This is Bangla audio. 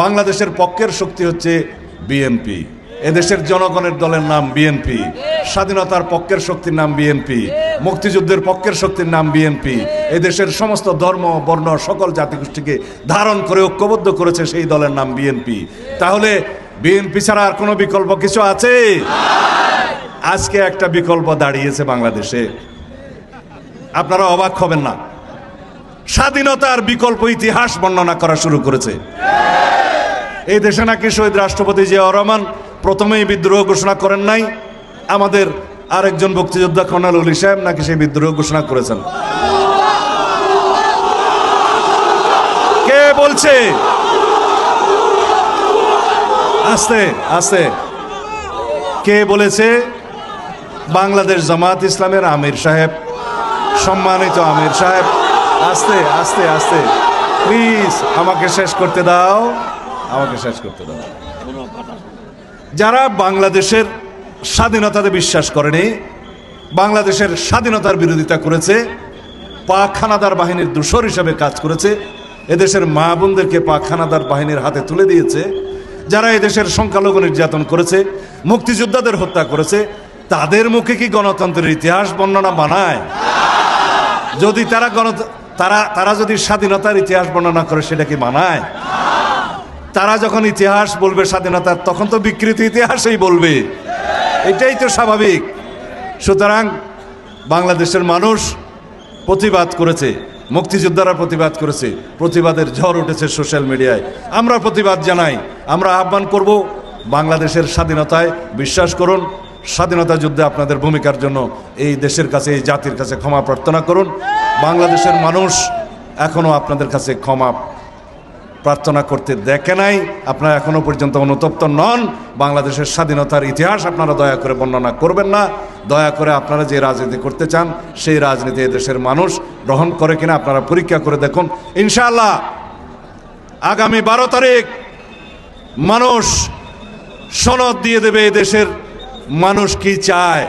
বাংলাদেশের পক্ষের শক্তি হচ্ছে বিএনপি। এদেশের জনগণের দলের নাম বিএনপি। স্বাধীনতার পক্ষের শক্তির নাম বিএনপি। মুক্তিযুদ্ধের পক্ষের শক্তির নাম বিএনপি। এদেশের সমস্ত ধর্ম বর্ণ সকল জাতিগোষ্ঠীকে ধারণ করে ঐক্যবদ্ধ করেছে সেই দলের নাম বিএনপি। তাহলে বিএনপি ছাড়া আর কোনো বিকল্প কিছু আছে? আজকে একটা বিকল্প দাঁড়িয়েছে বাংলাদেশে, আপনারা অবাক হবেন না। স্বাধীনতার বিকল্প ইতিহাস বর্ণনা করা শুরু করেছে। এই দেশে নাকি শহীদ রাষ্ট্রপতি জিয়াউর রহমান প্রথমেই বিদ্রোহ ঘোষণা করেন নাই, আমাদের আরেকজন মুক্তিযোদ্ধা কর্নেল ওলি সাহেব নাকি সেই বিদ্রোহ ঘোষণা করেছেন। কে বলছে? আস্তে আস্তে কে বলেছে? বাংলাদেশ জামাত ইসলামের আমির সাহেব, সম্মানিত আমির সাহেব। আস্তে আস্তে আস্তে প্লিজ আমাকে শেষ করতে দাও, আমাকে শেষ করতে দাও। যারা বাংলাদেশের স্বাধীনতাতে বিশ্বাস করেনি, বাংলাদেশের স্বাধীনতার বিরোধিতা করেছে, পাক হানাদার বাহিনীর দূষর হিসাবে কাজ করেছে, এদেশের মা বোনদেরকে পাক হানাদার বাহিনীর হাতে তুলে দিয়েছে, যারা এদেশের সংখ্যালঘু নির্যাতন করেছে, মুক্তিযোদ্ধাদের হত্যা করেছে, তাদের মুখে কি গণতন্ত্রের ইতিহাস বর্ণনা বানায়? যদি তারা যদি স্বাধীনতার ইতিহাস বর্ণনা করে সেটা কি মানায়? তারা যখন ইতিহাস বলবে স্বাধীনতার, তখন তো বিকৃত ইতিহাসই বলবে, এটাই তো স্বাভাবিক। সুতরাং বাংলাদেশের মানুষ প্রতিবাদ করেছে, মুক্তিযোদ্ধারা প্রতিবাদ করেছে, প্রতিবাদের ঝড় উঠেছে সোশ্যাল মিডিয়ায়। আমরা প্রতিবাদ জানাই, আমরা আহ্বান করব বাংলাদেশের স্বাধীনতায় বিশ্বাস করুন, স্বাধীনতা যুদ্ধে আপনাদের ভূমিকার জন্য এই দেশের কাছে, এই জাতির কাছে ক্ষমা প্রার্থনা করুন। বাংলাদেশের মানুষ এখনো আপনাদের কাছে ক্ষমা প্রার্থনা করতে দেখে নাই, আপনারা এখনো পর্যন্ত অনুতপ্ত নন। বাংলাদেশের স্বাধীনতার ইতিহাস আপনারা দয়া করে বর্ণনা করবেন না। দয়া করে আপনারা যে রাজনীতি করতে চান সেই রাজনীতি এদেশের মানুষ গ্রহণ করে কিনা আপনারা পরীক্ষা করে দেখুন। ইনশাআল্লাহ আগামী 12 তারিখ মানুষ সনদ দিয়ে দেবে এদেশের মানুষ কি চায়।